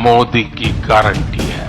मोदी की गारंटी है।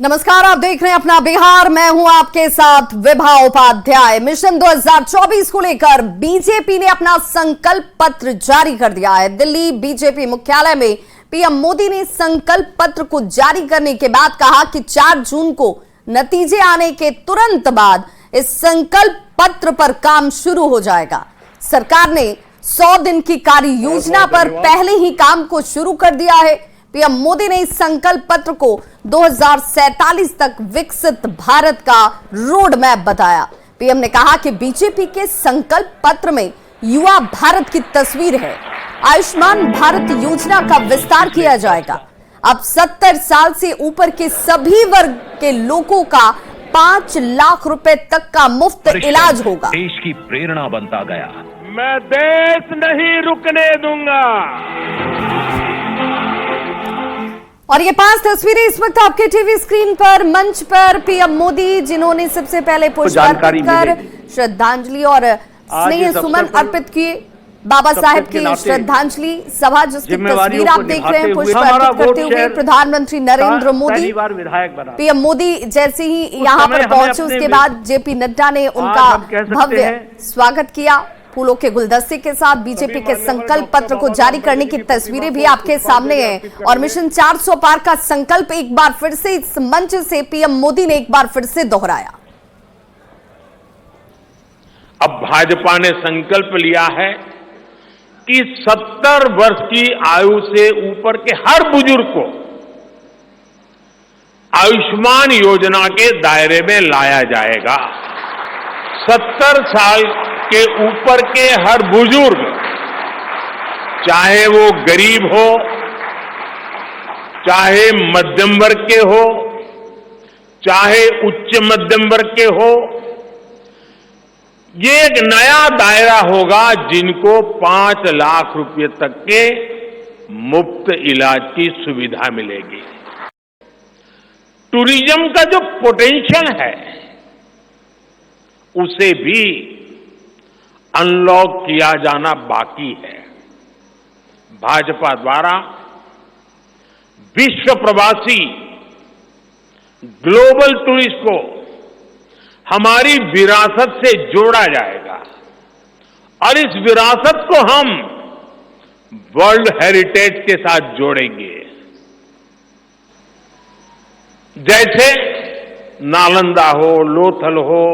नमस्कार, आप देख रहे हैं अपना बिहार। मैं हूं आपके साथ विभा उपाध्याय। मिशन 2024 को लेकर बीजेपी ने अपना संकल्प पत्र जारी कर दिया है। दिल्ली बीजेपी मुख्यालय में पीएम मोदी ने संकल्प पत्र को जारी करने के बाद कहा कि 4 जून को नतीजे आने के तुरंत बाद इस संकल्प पत्र पर काम शुरू हो जाएगा। सरकार ने 100 दिन की कार्य योजना पर पहले ही काम को शुरू कर दिया है। पीएम मोदी ने इस संकल्प पत्र को 2047 तक विकसित भारत का रोड मैप बताया। पीएम ने कहा कि बीजेपी के संकल्प पत्र में युवा भारत की तस्वीर है। आयुष्मान भारत योजना का विस्तार किया जाएगा। अब 70 साल से ऊपर के सभी वर्ग के लोगों का 5 लाख रुपए तक का मुफ्त इलाज होगा। देश की प्रेरणा बनता गया। मैं देश नहीं रुकने दूंगा। और ये 5 तस्वीरें इस वक्त आपके टीवी स्क्रीन पर। मंच पर पीएम मोदी, जिन्होंने सबसे पहले पुष्प अर्पित कर श्रद्धांजलि और स्नेह सुमन अर्पित किए। बाबा साहेब की श्रद्धांजलि सभा, जिसकी तस्वीर आप देख रहे हैं, पुष्प अर्पित करते हुए प्रधानमंत्री नरेंद्र मोदी। पीएम मोदी जैसे ही यहां पर पहुंचे, उसके बाद जेपी नड्डा ने उनका भव्य स्वागत किया फूलों के गुलदस्ते के साथ। बीजेपी के संकल्प पत्र को जारी करने की तस्वीरें भी आपके सामने हैं। और मिशन 400 पार का संकल्प एक बार फिर से इस मंच से पीएम मोदी ने एक बार फिर से दोहराया। अब भाजपा ने संकल्प लिया है कि 70 वर्ष की आयु से ऊपर के हर बुजुर्ग को आयुष्मान योजना के दायरे में लाया जाएगा। 70 साल के ऊपर के हर बुजुर्ग, चाहे वो गरीब हो, चाहे मध्यम वर्ग के हो, चाहे उच्च मध्यम वर्ग के हो, ये एक नया दायरा होगा जिनको 5 लाख रुपए तक के मुफ्त इलाज की सुविधा मिलेगी। टूरिज्म का जो पोटेंशियल है उसे भी अनलॉक किया जाना बाकी है। भाजपा द्वारा विश्व प्रवासी ग्लोबल टूरिस्ट को हमारी विरासत से जोड़ा जाएगा और इस विरासत को हम वर्ल्ड हेरिटेज के साथ जोड़ेंगे। जैसे नालंदा हो, लोथल हो,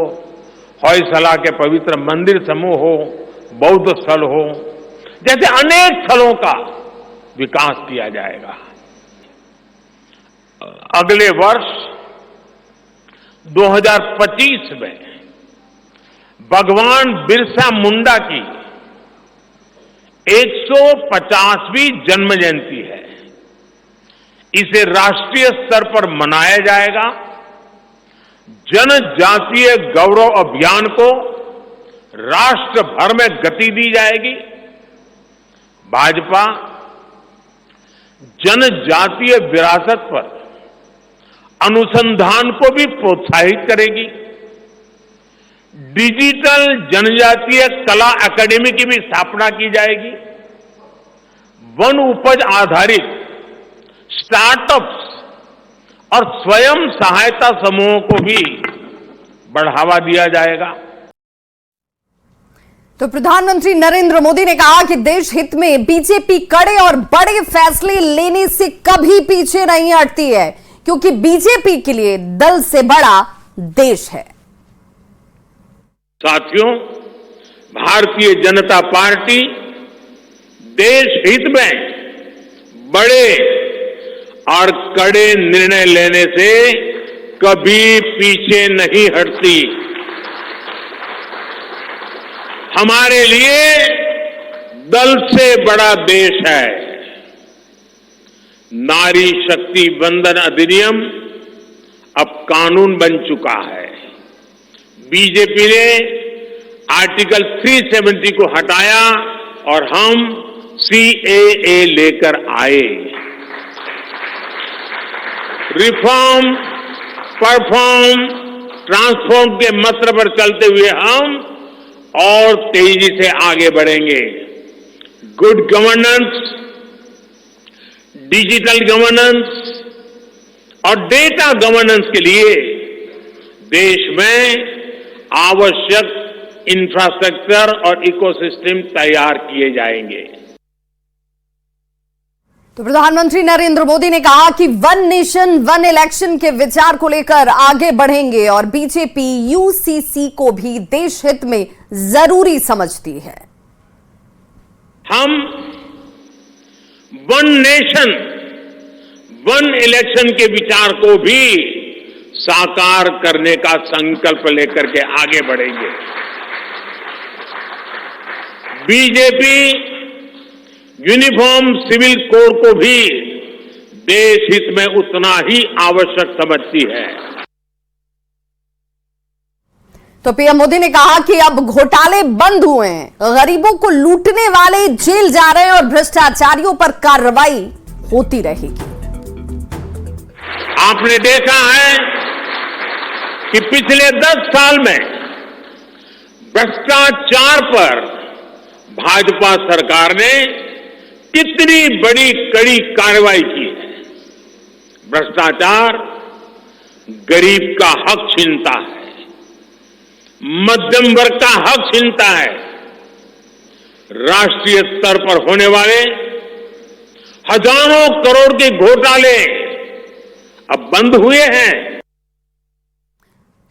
होयसला के पवित्र मंदिर समूह हो, बौद्ध स्थल हो, जैसे अनेक स्थलों का विकास किया जाएगा। अगले वर्ष 2025 में भगवान बिरसा मुंडा की 150वीं जन्म जयंती है। इसे राष्ट्रीय स्तर पर मनाया जाएगा। जनजातीय गौरव अभियान को राष्ट्र भर में गति दी जाएगी। भाजपा जनजातीय विरासत पर अनुसंधान को भी प्रोत्साहित करेगी। डिजिटल जनजातीय कला अकादमी की भी स्थापना की जाएगी। वन उपज आधारित स्टार्टअप्स और स्वयं सहायता समूहों को भी बढ़ावा दिया जाएगा। तो प्रधानमंत्री नरेंद्र मोदी ने कहा कि देश हित में बीजेपी कड़े और बड़े फैसले लेने से कभी पीछे नहीं हटती है, क्योंकि बीजेपी के लिए दल से बड़ा देश है। साथियों, भारतीय जनता पार्टी देश हित में बड़े और कड़े निर्णय लेने से कभी पीछे नहीं हटती। हमारे लिए दल से बड़ा देश है। नारी शक्ति वंदन अधिनियम अब कानून बन चुका है। बीजेपी ने आर्टिकल 370 को हटाया और हम सीएए लेकर आए। रिफॉर्म, परफॉर्म, ट्रांसफॉर्म के मंत्र पर चलते हुए हम और तेजी से आगे बढ़ेंगे। गुड गवर्नेंस, डिजिटल गवर्नेंस और डेटा गवर्नेंस के लिए देश में आवश्यक इंफ्रास्ट्रक्चर और इकोसिस्टम तैयार किए जाएंगे। तो प्रधानमंत्री नरेंद्र मोदी ने कहा कि वन नेशन वन इलेक्शन के विचार को लेकर आगे बढ़ेंगे और बीजेपी यूसीसी को भी देश हित में जरूरी समझती है। हम वन नेशन वन इलेक्शन के विचार को भी साकार करने का संकल्प लेकर के आगे बढ़ेंगे। बीजेपी यूनिफॉर्म सिविल कोड को भी देश हित में उतना ही आवश्यक समझती है। तो पीएम मोदी ने कहा कि अब घोटाले बंद हुए हैं, गरीबों को लूटने वाले जेल जा रहे हैं और भ्रष्टाचारियों पर कार्रवाई होती रहेगी। आपने देखा है कि पिछले 10 साल में भ्रष्टाचार पर भाजपा सरकार ने कितनी बड़ी कड़ी कार्रवाई की है। भ्रष्टाचार गरीब का हक छीनता है, मध्यम वर्ग का हक छीनता है। राष्ट्रीय स्तर पर होने वाले हजारों करोड़ के घोटाले अब बंद हुए हैं।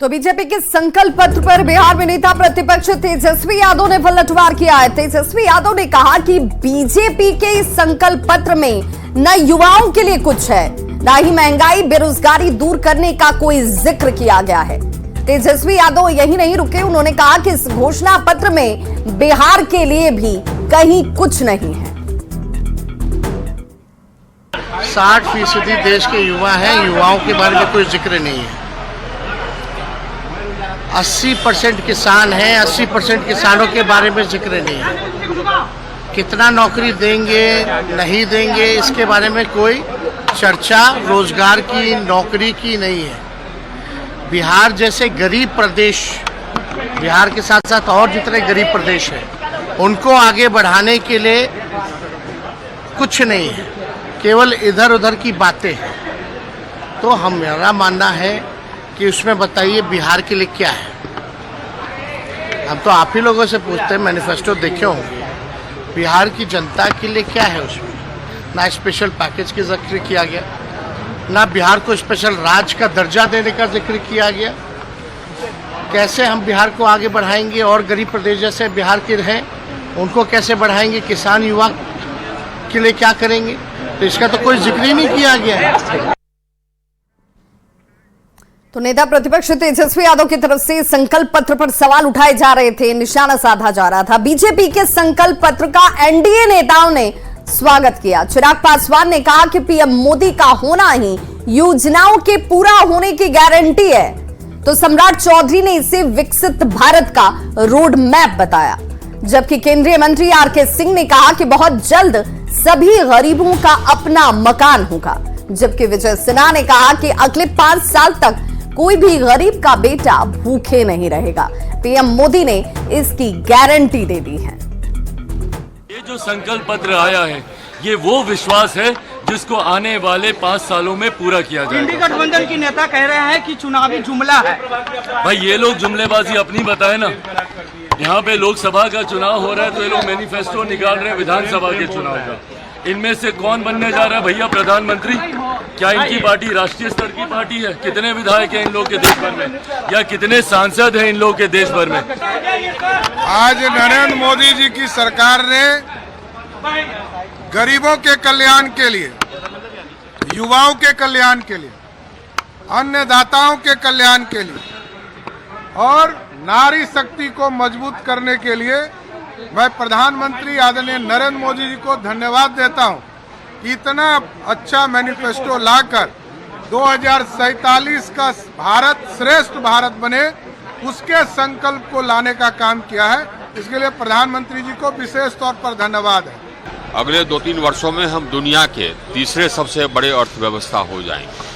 तो बीजेपी के संकल्प पत्र पर बिहार में नेता प्रतिपक्ष तेजस्वी यादव ने पलटवार किया है। तेजस्वी यादव ने कहा कि बीजेपी के इस संकल्प पत्र में न युवाओं के लिए कुछ है, न ही महंगाई बेरोजगारी दूर करने का कोई जिक्र किया गया है। तेजस्वी यादव यही नहीं रुके, उन्होंने कहा कि इस घोषणा पत्र में बिहार के लिए भी कहीं कुछ नहीं है। 60% देश के युवा हैं, युवाओं के बारे में कोई जिक्र नहीं है। 80% किसान हैं, 80% किसानों के बारे में जिक्र नहीं है। कितना नौकरी देंगे नहीं देंगे इसके बारे में कोई चर्चा रोजगार की नौकरी की नहीं है। बिहार जैसे गरीब प्रदेश, बिहार के साथ साथ और जितने गरीब प्रदेश हैं उनको आगे बढ़ाने के लिए कुछ नहीं है, केवल इधर उधर की बातें हैं। तो हमारा मानना है कि उसमें बताइए बिहार के लिए क्या है। हम तो आप ही लोगों से पूछते हैं, मैनिफेस्टो देखे होंगे, बिहार की जनता के लिए क्या है उसमें। ना स्पेशल पैकेज की जिक्र किया गया, ना बिहार को स्पेशल राज्य का दर्जा देने का जिक्र किया गया। कैसे हम बिहार को आगे बढ़ाएंगे और गरीब प्रदेश जैसे बिहार के हैं उनको कैसे बढ़ाएंगे, किसान युवा के लिए क्या करेंगे, तो इसका तो कोई जिक्र ही नहीं किया गया है। तो नेता प्रतिपक्ष तेजस्वी यादव की तरफ से संकल्प पत्र पर सवाल उठाए जा रहे थे, निशाना साधा जा रहा था। बीजेपी के संकल्प पत्र का एनडीए नेताओं ने स्वागत किया। चिराग पासवान ने कहा कि पीएम मोदी का होना ही योजनाओं के पूरा होने की गारंटी है। तो सम्राट चौधरी ने इसे विकसित भारत का रोड मैप बताया, जबकि केंद्रीय मंत्री आरके सिंह ने कहा कि बहुत जल्द सभी गरीबों का अपना मकान होगा। जबकि विजय सिन्हा ने कहा कि अगले 5 साल तक कोई भी गरीब का बेटा भूखे नहीं रहेगा। पीएम मोदी ने इसकी गारंटी दे दी है। ये जो संकल्प पत्र आया है, ये वो विश्वास है जिसको आने वाले 5 सालों में पूरा किया जाएगा। इंडी गठबंधन की नेता कह रहे हैं कि चुनावी जुमला है। भाई ये लोग जुमलेबाजी अपनी बताए ना। यहाँ पे लोकसभा का चुनाव हो रहा है तो ये लोग मैनिफेस्टो निकाल रहे हैं विधानसभा के चुनाव का। इनमें से कौन बनने जा रहा है भैया प्रधानमंत्री? क्या इनकी पार्टी राष्ट्रीय स्तर की पार्टी है? कितने विधायक हैं इन लोग के देश भर में, या कितने सांसद हैं इन लोग के देश भर में? आज नरेंद्र मोदी जी की सरकार ने गरीबों के कल्याण के लिए, युवाओं के कल्याण के लिए, अन्नदाताओं के कल्याण के लिए और नारी शक्ति को मजबूत करने के लिए मैं प्रधानमंत्री आदरणीय नरेंद्र मोदी जी को धन्यवाद देता हूं कि इतना अच्छा मैनिफेस्टो लाकर 2047 का भारत श्रेष्ठ भारत बने, उसके संकल्प को लाने का काम किया है। इसके लिए प्रधानमंत्री जी को विशेष तौर पर धन्यवाद है। अगले 2-3 वर्षों में हम दुनिया के तीसरे सबसे बड़े अर्थव्यवस्था हो जाएंगे।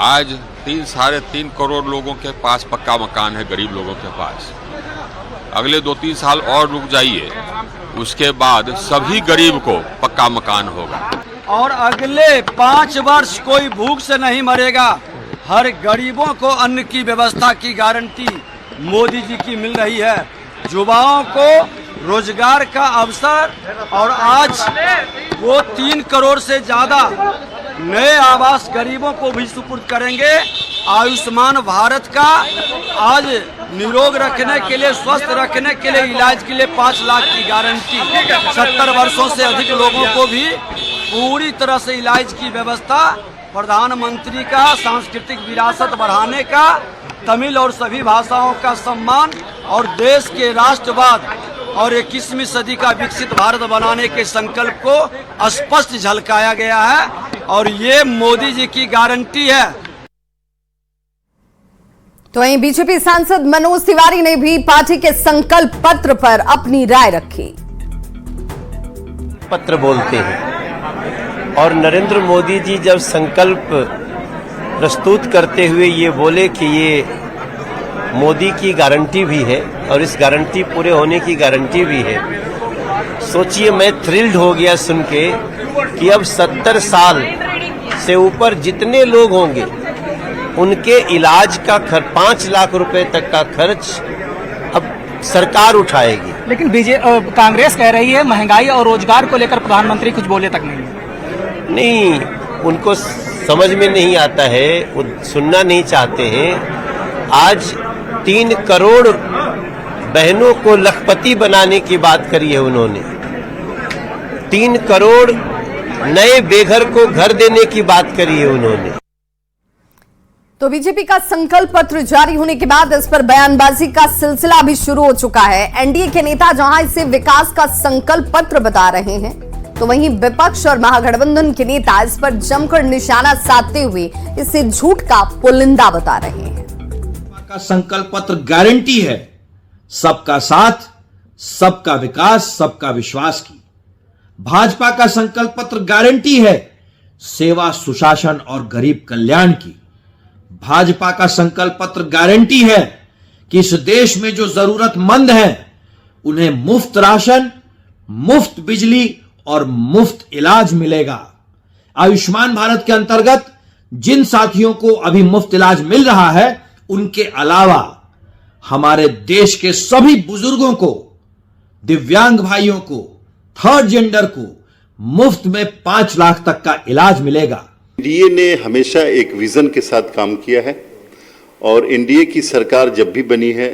आज 3-3.5 करोड़ लोगों के पास पक्का मकान है, गरीब लोगों के पास। अगले 2-3 साल और रुक जाइए, उसके बाद सभी गरीब को पक्का मकान होगा। और अगले 5 वर्ष कोई भूख से नहीं मरेगा। हर गरीबों को अन्न की व्यवस्था की गारंटी मोदी जी की मिल रही है। युवाओं को रोजगार का अवसर, और आज वो 3 करोड़ से ज्यादा नए आवास गरीबों को भी सुपुर्द करेंगे। आयुष्मान भारत का आज निरोग रखने के लिए, स्वस्थ रखने के लिए, इलाज के लिए 5 लाख की गारंटी। 70 वर्षों से अधिक लोगों को भी पूरी तरह से इलाज की व्यवस्था। प्रधानमंत्री का सांस्कृतिक विरासत बढ़ाने का, तमिल और सभी भाषाओं का सम्मान और देश के राष्ट्रवाद और 21वीं सदी का विकसित भारत बनाने के संकल्प को स्पष्ट झलकाया गया है, और ये मोदी जी की गारंटी है। तो वहीं बीजेपी सांसद मनोज तिवारी ने भी पार्टी के संकल्प पत्र पर अपनी राय रखी। पत्र बोलते हैं और नरेंद्र मोदी जी जब संकल्प प्रस्तुत करते हुए ये बोले कि ये मोदी की गारंटी भी है और इस गारंटी पूरे होने की गारंटी भी है, सोचिए मैं थ्रिल्ड हो गया सुन के कि अब 70 साल से ऊपर जितने लोग होंगे उनके इलाज का 5 लाख रुपए तक का खर्च अब सरकार उठाएगी। लेकिन कांग्रेस कह रही है महंगाई और रोजगार को लेकर प्रधानमंत्री कुछ बोले तक नहीं, उनको समझ में नहीं आता है, वो सुनना नहीं चाहते हैं। आज 3 करोड़ बहनों को लखपति बनाने की बात करी है उन्होंने। 3 करोड़ नए बेघर को घर देने की बात करी है उन्होंने। तो बीजेपी का संकल्प पत्र जारी होने के बाद इस पर बयानबाजी का सिलसिला भी शुरू हो चुका है। एनडीए के नेता जहां इसे विकास का संकल्प पत्र बता रहे हैं, तो वहीं विपक्ष और महागठबंधन के नेता इस पर जमकर निशाना साधते हुए इसे झूठ का पुलिंदा बता रहे हैं। का संकल्प पत्र गारंटी है सबका साथ, सबका विकास, सबका विश्वास की। भाजपा का संकल्प पत्र गारंटी है सेवा, सुशासन और गरीब कल्याण की। भाजपा का संकल्प पत्र गारंटी है कि इस देश में जो जरूरतमंद हैं उन्हें मुफ्त राशन, मुफ्त बिजली और मुफ्त इलाज मिलेगा। आयुष्मान भारत के अंतर्गत जिन साथियों को अभी मुफ्त इलाज मिल रहा है, उनके अलावा हमारे देश के सभी बुजुर्गों को, दिव्यांग भाइयों को, थर्ड जेंडर को मुफ्त में 5 लाख तक का इलाज मिलेगा। एनडीए ने हमेशा एक विजन के साथ काम किया है और एनडीए की सरकार जब भी बनी है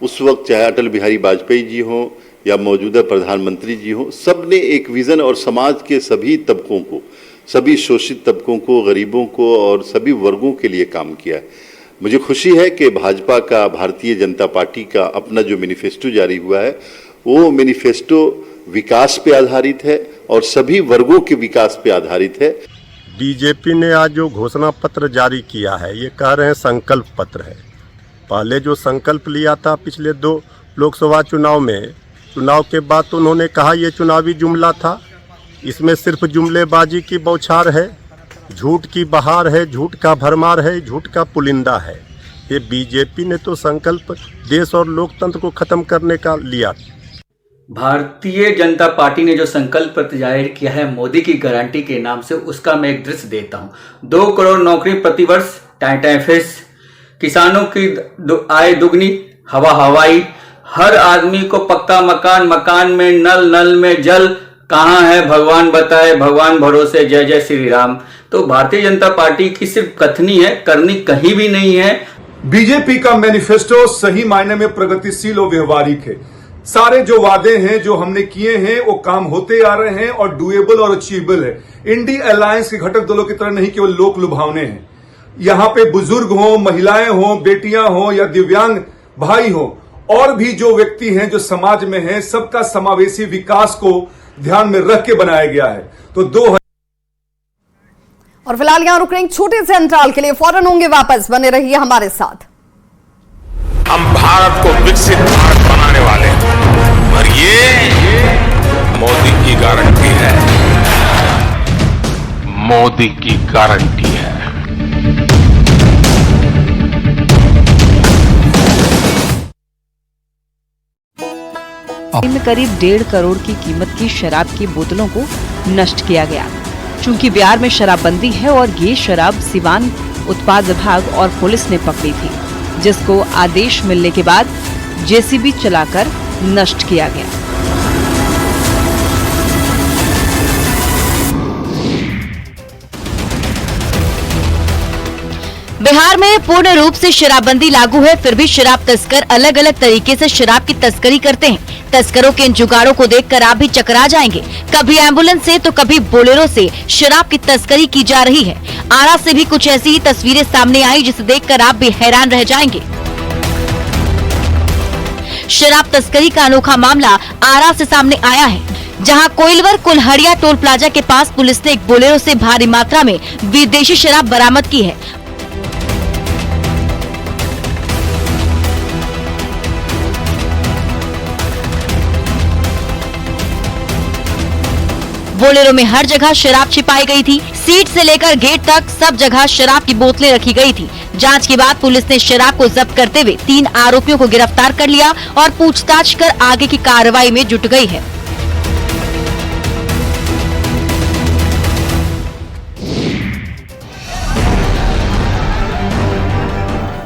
उस वक्त चाहे अटल बिहारी वाजपेयी जी हों या मौजूदा प्रधानमंत्री जी हों, सब ने एक विजन और समाज के सभी तबकों को, सभी शोषित तबकों को, गरीबों को और सभी वर्गों के लिए काम किया है। मुझे खुशी है कि भाजपा का, भारतीय जनता पार्टी का अपना जो मैनिफेस्टो जारी हुआ है वो मैनिफेस्टो विकास पे आधारित है और सभी वर्गों के विकास पे आधारित है। बीजेपी ने आज जो घोषणा पत्र जारी किया है, ये कह रहे हैं संकल्प पत्र है। पहले जो संकल्प लिया था पिछले 2 लोकसभा चुनाव में, चुनाव के बाद तो उन्होंने कहा ये चुनावी जुमला था। इसमें सिर्फ जुमलेबाजी की बौछार है, झूठ की बहार है, झूठ का भरमार है, झूठ का पुलिंदा है। ये बीजेपी ने तो संकल्प देश और लोकतंत्र को खत्म करने का लिया। भारतीय जनता पार्टी ने जो संकल्प पत्र जारी किया है मोदी की गारंटी के नाम से, उसका मैं एक दृश्य देता हूं। 2 करोड़ नौकरी प्रतिवर्ष, टाइफेस, किसानों की आय दुगनी, हवाई, हर आदमी को पक्का मकान, मकान में नल, नल में जल, कहां है भगवान बताए, भगवान भरोसे, जय जय श्री राम। तो भारतीय जनता पार्टी की सिर्फ कथनी है, करनी कहीं भी नहीं है। बीजेपी का मैनिफेस्टो सही मायने में प्रगतिशील और व्यवहारिक है। सारे जो वादे हैं जो हमने किए हैं वो काम होते आ रहे हैं और डुएबल और अचीवेबल है। इंडिया अलायंस के घटक दलों की तरह नहीं केवल लोक लुभावने हैं। यहाँ पे बुजुर्ग हो, महिलाएं हो, बेटियां हो या दिव्यांग भाई हो, और भी जो व्यक्ति हैं जो समाज में हैं, सबका समावेशी विकास को ध्यान में रख के बनाया गया है। तो और फिलहाल यहां रुक रहे हैं छोटे से अंतराल के लिए, फौरन होंगे वापस, बने रहिए हमारे साथ। हम भारत को विकसित भारत बनाने वाले हैं और ये मोदी की गारंटी है। मोदी की गारंटी है। में करीब 1.5 करोड़ की कीमत की शराब की बोतलों को नष्ट किया गया। चूंकि बिहार में शराबबंदी है और ये शराब सिवान उत्पाद विभाग और पुलिस ने पकड़ी थी, जिसको आदेश मिलने के बाद जेसीबी चलाकर नष्ट किया गया। बिहार में पूर्ण रूप से शराबबंदी लागू है, फिर भी शराब तस्कर अलग अलग तरीके से शराब की तस्करी करते हैं। तस्करों के इन जुगाड़ों को देखकर आप भी चकरा जाएंगे। कभी एम्बुलेंस से तो कभी बोलेरो से शराब की तस्करी की जा रही है। आरा से भी कुछ ऐसी ही तस्वीरें सामने आई जिसे देखकर आप भी हैरान रह जाएंगे। शराब तस्करी का अनोखा मामला आरा से सामने आया है, जहां कोइलवर कुल्हड़िया टोल प्लाजा के पास पुलिस ने एक बोलेरो से भारी मात्रा में विदेशी शराब बरामद की है। बोलेरो में हर जगह शराब छिपाई गई थी। सीट से लेकर गेट तक सब जगह शराब की बोतलें रखी गई थी। जांच के बाद पुलिस ने शराब को जब्त करते हुए 3 आरोपियों को गिरफ्तार कर लिया और पूछताछ कर आगे की कार्रवाई में जुट गई है।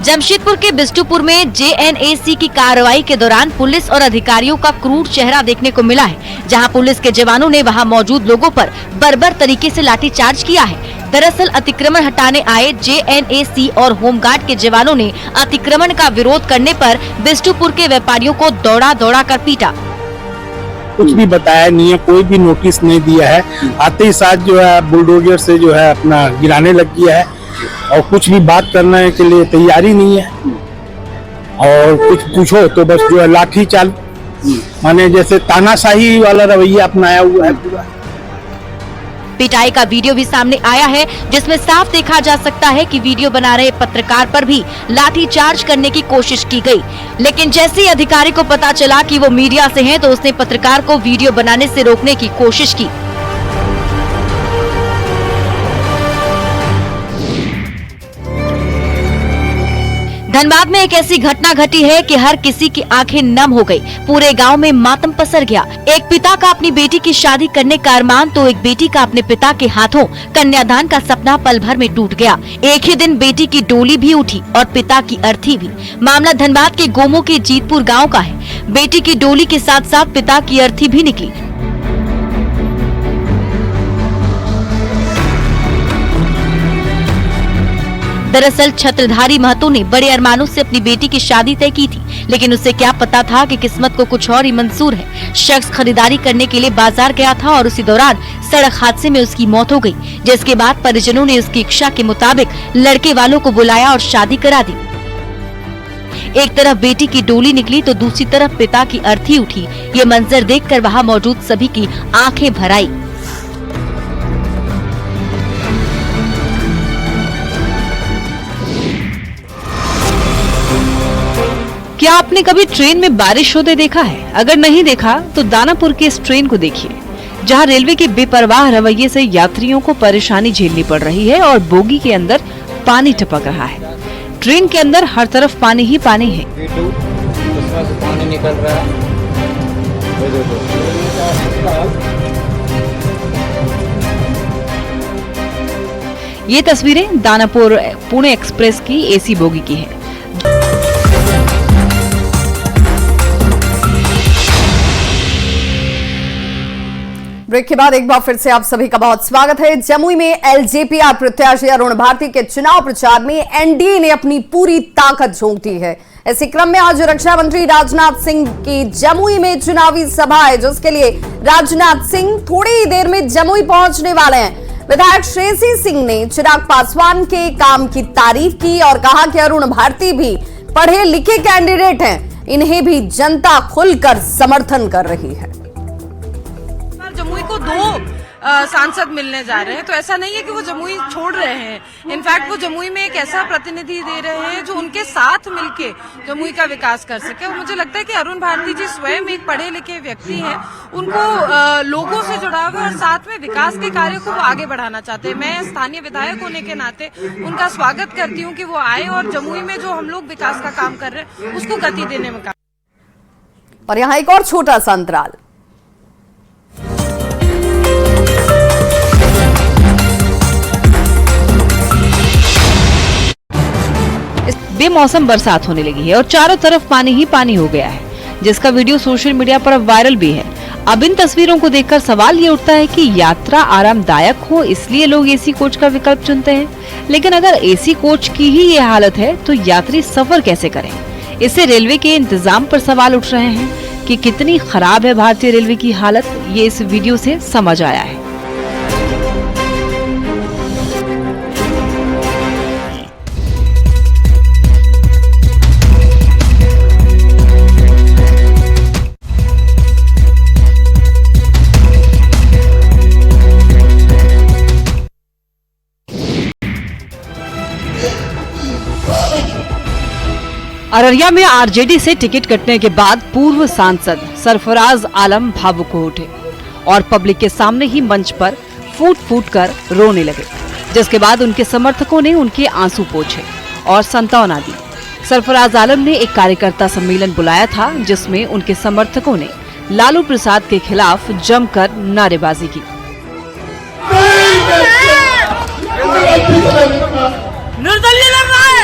जमशेदपुर के बिष्टुपुर में JNAC की कार्रवाई के दौरान पुलिस और अधिकारियों का क्रूर चेहरा देखने को मिला है, जहां पुलिस के जवानों ने वहां मौजूद लोगों पर बर्बर तरीके से लाठीचार्ज किया है। दरअसल अतिक्रमण हटाने आए JNAC और होमगार्ड के जवानों ने अतिक्रमण का विरोध करने पर बिष्टुपुर के व्यापारियों को दौड़ा कर पीटा। कुछ भी बताया नहीं है, कोई भी नोटिस नहीं दिया है। आते ही साथ जो है बुलडोजर से जो है अपना गिराने लग गया है और कुछ भी बात करने के लिए तैयारी नहीं है। और कुछ पूछो तो बस जो है लाठी चाल, माने जैसे तानाशाही वाला रवैया अपनाया हुआ है पूरा। पिटाई का वीडियो भी सामने आया है, जिसमें साफ देखा जा सकता है कि वीडियो बना रहे पत्रकार पर भी लाठीचार्ज करने की कोशिश की गई। लेकिन जैसे ही अधिकारी को पता चला कि वो मीडिया से हैं, तो उसने पत्रकार को वीडियो बनाने से रोकने की कोशिश की। धनबाद में एक ऐसी घटना घटी है कि हर किसी की आंखें नम हो गई। पूरे गांव में मातम पसर गया। एक पिता का अपनी बेटी की शादी करने का अरमान, तो एक बेटी का अपने पिता के हाथों कन्यादान का सपना पल भर में टूट गया। एक ही दिन बेटी की डोली भी उठी और पिता की अर्थी भी। मामला धनबाद के गोमो के जीतपुर गाँव का है। बेटी की डोली के साथ साथ पिता की अर्थी भी निकली। दरअसल छत्रधारी महतो ने बड़े अरमानों से अपनी बेटी की शादी तय की थी, लेकिन उसे क्या पता था कि किस्मत को कुछ और ही मंजूर है। शख्स खरीदारी करने के लिए बाजार गया था और उसी दौरान सड़क हादसे में उसकी मौत हो गई, जिसके बाद परिजनों ने उसकी इच्छा के मुताबिक लड़के वालों को बुलाया और शादी करा दी। एक तरफ बेटी की डोली निकली तो दूसरी तरफ पिता की अर्थी उठी। ये मंजर देखकर वहाँ मौजूद सभी की आंखें भर आई। क्या आपने कभी ट्रेन में बारिश होते देखा है? अगर नहीं देखा तो दानापुर के इस ट्रेन को देखिए, जहां रेलवे के बेपरवाह रवैये से यात्रियों को परेशानी झेलनी पड़ रही है और बोगी के अंदर पानी टपक रहा है। ट्रेन के अंदर हर तरफ पानी ही पानी है। पानी निकल रहा है। ये तस्वीरें दानापुर पुणे एक्सप्रेस की AC बोगी की है। ब्रेक के बाद एक बार फिर से आप सभी का बहुत स्वागत है। जमुई में LJP प्रत्याशी अरुण भारती के चुनाव प्रचार में NDA ने अपनी पूरी ताकत झोंक दी है। इसी क्रम में आज रक्षा मंत्री राजनाथ सिंह की जमुई में चुनावी सभा है, जिसके लिए राजनाथ सिंह थोड़ी ही देर में जमुई पहुंचने वाले हैं। विधायक श्रेयसी सिंह ने चिराग पासवान के काम की तारीफ की और कहा कि अरुण भारती भी पढ़े लिखे कैंडिडेट हैं, इन्हें भी जनता खुलकर समर्थन कर रही है। जमुई को 2 सांसद मिलने जा रहे हैं, तो ऐसा नहीं है कि वो जमुई छोड़ रहे हैं। इनफैक्ट वो जमुई में एक ऐसा प्रतिनिधि दे रहे हैं जो उनके साथ मिलके जमुई का विकास कर सके। और मुझे लगता है कि अरुण भारती जी स्वयं एक पढ़े लिखे व्यक्ति हैं, उनको लोगों से जुड़ाव है और साथ में विकास के कार्य को वो आगे बढ़ाना चाहते हैं। मैं स्थानीय विधायक होने के नाते उनका स्वागत करती हूँ कि वो आए और जमुई में जो हम लोग विकास का काम कर रहे हैं उसको गति देने में काम। और यहाँ एक और छोटा सा अंतराल। बेमौसम बरसात होने लगी है और चारों तरफ पानी ही पानी हो गया है, जिसका वीडियो सोशल मीडिया पर वायरल भी है। अब इन तस्वीरों को देखकर सवाल ये उठता है कि यात्रा आरामदायक हो इसलिए लोग एसी कोच का विकल्प चुनते हैं, लेकिन अगर एसी कोच की ही ये हालत है तो यात्री सफर कैसे करें? इससे रेलवे के इंतजाम पर सवाल उठ रहे हैं कि कितनी खराब है भारतीय रेलवे की हालत, ये इस वीडियो से समझ आया है। अररिया में आरजेडी से टिकट कटने के बाद पूर्व सांसद सरफराज आलम भावुक हो उठे और पब्लिक के सामने ही मंच पर फूट फूट कर रोने लगे, जिसके बाद उनके समर्थकों ने उनके आंसू पोंछे और सांत्वना दी। सरफराज आलम ने एक कार्यकर्ता सम्मेलन बुलाया था, जिसमें उनके समर्थकों ने लालू प्रसाद के खिलाफ जमकर नारेबाजी की। निर्दलीय लड़ रहा है,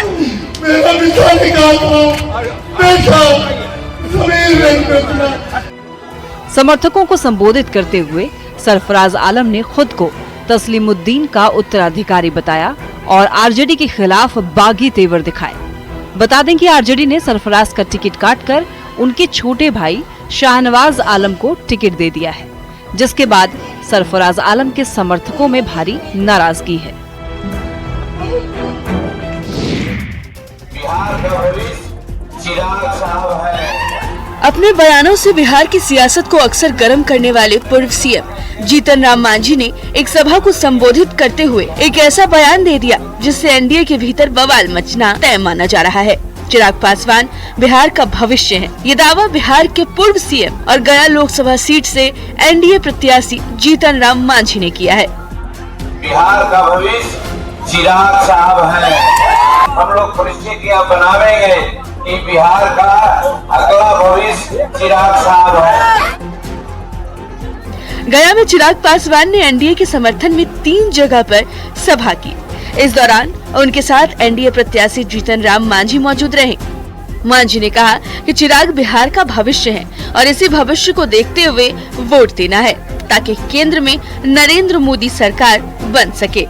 समर्थकों को संबोधित करते हुए सरफराज आलम ने खुद को तस्लीमुद्दीन का उत्तराधिकारी बताया और आरजेडी के खिलाफ बागी तेवर दिखाए। बता दें कि आरजेडी ने सरफराज का टिकट काटकर उनके छोटे भाई शाहनवाज आलम को टिकट दे दिया है, जिसके बाद सरफराज आलम के समर्थकों में भारी नाराजगी है। अपने बयानों से बिहार की सियासत को अक्सर गर्म करने वाले पूर्व सीएम जीतन राम मांझी ने एक सभा को संबोधित करते हुए एक ऐसा बयान दे दिया जिससे एनडीए के भीतर बवाल मचना तय माना जा रहा है। चिराग पासवान बिहार का भविष्य है, ये दावा बिहार के पूर्व सीएम और गया लोकसभा सीट से एनडीए प्रत्याशी जीतन राम मांझी ने किया है। बिहार का भविष्य चिराग साहब है। हम लोग परिस्थितियां बनावेंगे कि बिहार का अगला भविष्य चिराग साहब है। गया में चिराग पासवान ने एनडीए के समर्थन में 3 जगह पर सभा की। इस दौरान उनके साथ एनडीए प्रत्याशी जीतन राम मांझी मौजूद रहे। मांझी ने कहा कि चिराग बिहार का भविष्य है और इसी भविष्य को देखते हुए वोट देना है ताकि केंद्र में नरेंद्र मोदी सरकार बन सके।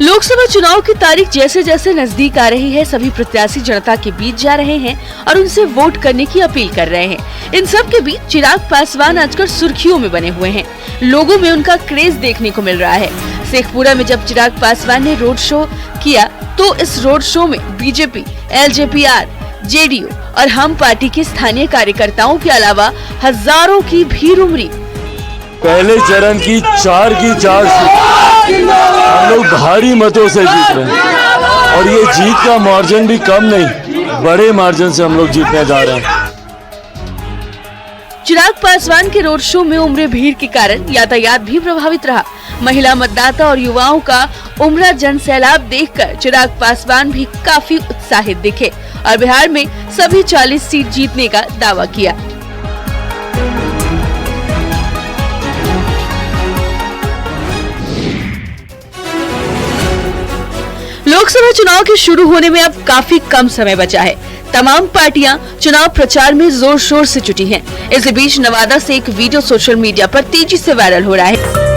लोकसभा चुनाव की तारीख जैसे जैसे नजदीक आ रही है, सभी प्रत्याशी जनता के बीच जा रहे हैं और उनसे वोट करने की अपील कर रहे हैं। इन सब के बीच चिराग पासवान आजकल सुर्खियों में बने हुए हैं। लोगों में उनका क्रेज देखने को मिल रहा है। शेखपुरा में जब चिराग पासवान ने रोड शो किया तो इस रोड शो में बीजेपी, एलजेपीआर, जेडीयू और हम पार्टी के स्थानीय कार्यकर्ताओं के अलावा हजारों की भीड़ उमड़ी। पहले चरण की 4 की 4 हम लोग भारी मतों से जीत रहे हैं और ये जीत का मार्जिन भी कम नहीं, बड़े मार्जिन से हम लोग जीतने जा रहे हैं। चिराग पासवान के रोड शो में उमड़े भीड़ के कारण यातायात भी प्रभावित रहा। महिला मतदाता और युवाओं का उमड़ा जन सैलाब देखकर चिराग पासवान भी काफी उत्साहित दिखे और बिहार में सभी 40 सीट जीतने का दावा किया। लोकसभा चुनाव के शुरू होने में अब काफी कम समय बचा है। तमाम पार्टियां चुनाव प्रचार में जोर शोर से जुटी हैं। इसी बीच नवादा से एक वीडियो सोशल मीडिया पर तेजी से वायरल हो रहा है।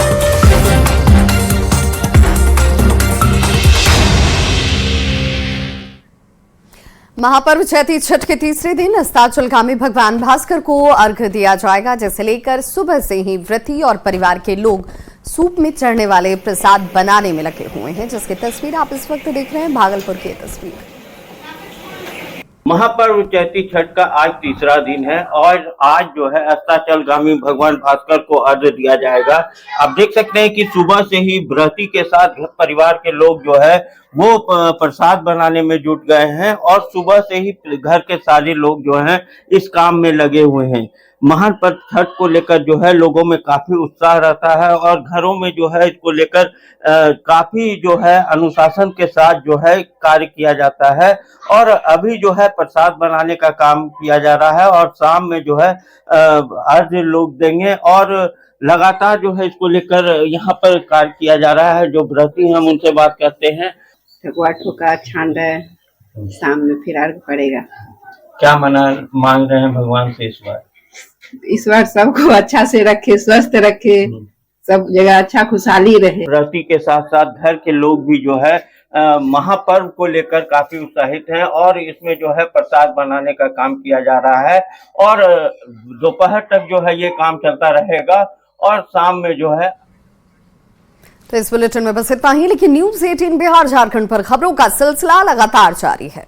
महापर्व चैती छठ के तीसरे दिन अस्ताचलगामी भगवान भास्कर को अर्घ्य दिया जाएगा, जिसे लेकर सुबह से ही व्रती और परिवार के लोग सूप में चढ़ने वाले प्रसाद बनाने में लगे हुए हैं, जिसकी तस्वीर आप इस वक्त देख रहे हैं। भागलपुर की तस्वीर। महापर्व चैती छठ का आज तीसरा दिन है और आज जो है अस्ताचलगामी भगवान भास्कर को अर्घ्य दिया जाएगा। आप देख सकते हैं कि सुबह से ही व्रती के साथ परिवार के लोग जो है वो प्रसाद बनाने में जुट गए हैं और सुबह से ही घर के सारे लोग जो हैं इस काम में लगे हुए हैं। महापर्व छठ को लेकर जो है लोगों में काफी उत्साह रहता है और घरों में जो है इसको लेकर काफी जो है अनुशासन के साथ जो है कार्य किया जाता है। और अभी जो है प्रसाद बनाने का काम किया जा रहा है और शाम में जो है अर्घ्य लोग देंगे और लगातार जो है इसको लेकर यहाँ पर कार्य किया जा रहा है। जो व्रती हैं हम उनसे बात करते हैं। ठकुआ ठोका छान रहे, शाम में फिर अर्घ पड़ेगा। क्या मांग रहे हैं भगवान से इस बार? इस बार सबको अच्छा से रखे, स्वस्थ रखे, सब जगह अच्छा खुशहाली रहे। व्रती के साथ साथ घर के लोग भी जो है महापर्व को लेकर काफी उत्साहित हैं और इसमें जो है प्रसाद बनाने का काम किया जा रहा है और दोपहर तक जो है ये काम चलता रहेगा और शाम में जो है। तो इस बुलेटिन में बस इतना ही, लेकिन न्यूज़ 18 बिहार झारखंड पर खबरों का सिलसिला लगातार जारी है।